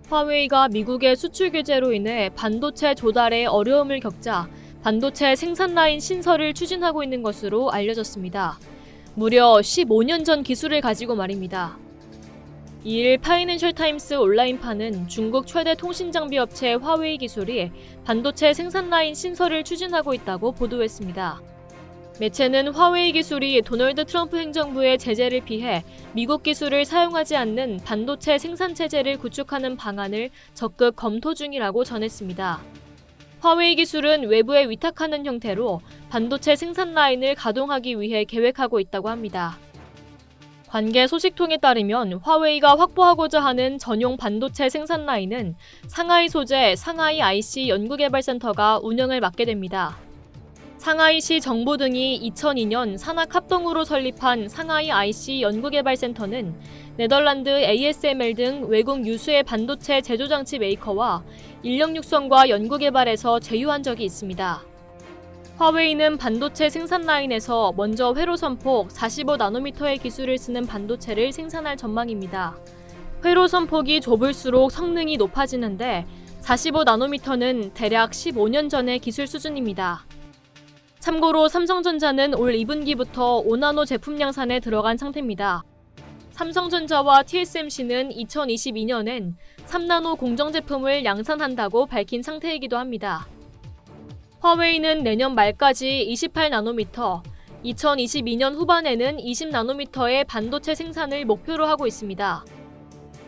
화웨이가 미국의 수출 규제로 인해 반도체 조달에 어려움을 겪자 반도체 생산 라인 신설을 추진하고 있는 것으로 알려졌습니다. 무려 15년 전 기술을 가지고 말입니다. 이일 파이낸셜 타임스 온라인판은 중국 최대 통신 장비 업체 화웨이 기술이 반도체 생산 라인 신설을 추진하고 있다고 보도했습니다. 매체는 화웨이 기술이 도널드 트럼프 행정부의 제재를 피해 미국 기술을 사용하지 않는 반도체 생산 체제를 구축하는 방안을 적극 검토 중이라고 전했습니다. 화웨이 기술은 외부에 위탁하는 형태로 반도체 생산 라인을 가동하기 위해 계획하고 있다고 합니다. 관계 소식통에 따르면 화웨이가 확보하고자 하는 전용 반도체 생산 라인은 상하이 소재 상하이 IC 연구개발센터가 운영을 맡게 됩니다. 상하이시 정부 등이 2002년 산학합동으로 설립한 상하이 IC 연구개발센터는 네덜란드 ASML 등 외국 유수의 반도체 제조장치 메이커와 인력 육성과 연구개발에서 제휴한 적이 있습니다. 화웨이는 반도체 생산 라인에서 먼저 회로 선폭 45나노미터의 기술을 쓰는 반도체를 생산할 전망입니다. 회로 선폭이 좁을수록 성능이 높아지는데 45나노미터는 대략 15년 전의 기술 수준입니다. 참고로 삼성전자는 올 2분기부터 5나노 제품量산에 들어간 상태입니다. 삼성전자와 TSMC는 2022년엔 3나노 공정 제품을量산한다고 밝힌 상태이기도 합니다. 화웨이는 내년 말까지 28나노미터, 2022년 후반에는 20나노미터의 반도체 생산을 목표로 하고 있습니다.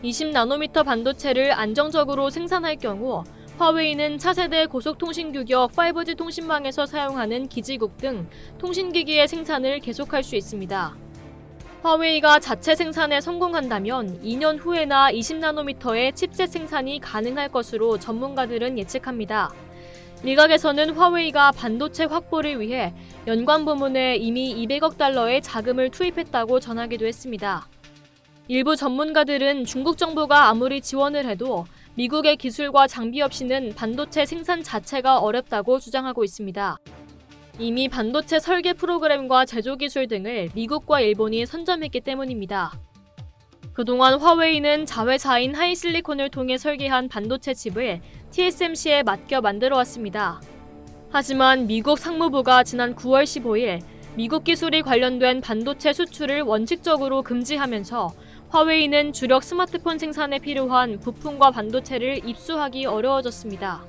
20나노미터 반도체를 안정적으로 생산할 경우 화웨이는 차세대 고속통신 규격 5G 통신망에서 사용하는 기지국 등 통신기기의 생산을 계속할 수 있습니다. 화웨이가 자체 생산에 성공한다면 2년 후에나 20나노미터의 칩셋 생산이 가능할 것으로 전문가들은 예측합니다. 일각에서는 화웨이가 반도체 확보를 위해 연관 부문에 이미 200억 달러의 자금을 투입했다고 전하기도 했습니다. 일부 전문가들은 중국 정부가 아무리 지원을 해도 미국의 기술과 장비 없이는 반도체 생산 자체가 어렵다고 주장하고 있습니다. 이미 반도체 설계 프로그램과 제조 기술 등을 미국과 일본이 선점했기 때문입니다. 그동안 화웨이는 자회사인 하이실리콘을 통해 설계한 반도체 칩을 TSMC에 맡겨 만들어왔습니다. 하지만 미국 상무부가 지난 9월 15일 미국 기술이 관련된 반도체 수출을 원칙적으로 금지하면서 화웨이는 주력 스마트폰 생산에 필요한 부품과 반도체를 입수하기 어려워졌습니다.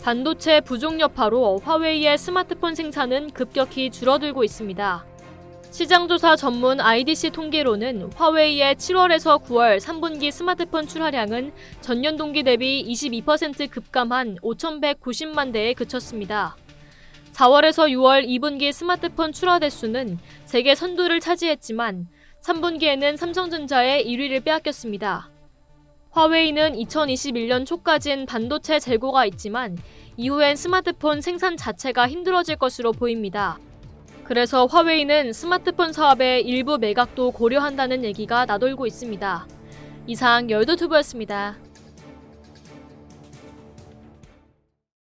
반도체 부족 여파로 화웨이의 스마트폰 생산은 급격히 줄어들고 있습니다. 시장조사 전문 IDC 통계로는 화웨이의 7월에서 9월 3분기 스마트폰 출하량은 전년 동기 대비 22% 급감한 5,190만 대에 그쳤습니다. 4월에서 6월 2분기 스마트폰 출하 대수는 세계 선두를 차지했지만 3분기에는 삼성전자의 1위를 빼앗겼습니다. 화웨이는 2021년 초까진 반도체 재고가 있지만 이후엔 스마트폰 생산 자체가 힘들어질 것으로 보입니다. 그래서 화웨이는 스마트폰 사업의 일부 매각도 고려한다는 얘기가 나돌고 있습니다. 이상 열도튜브였습니다.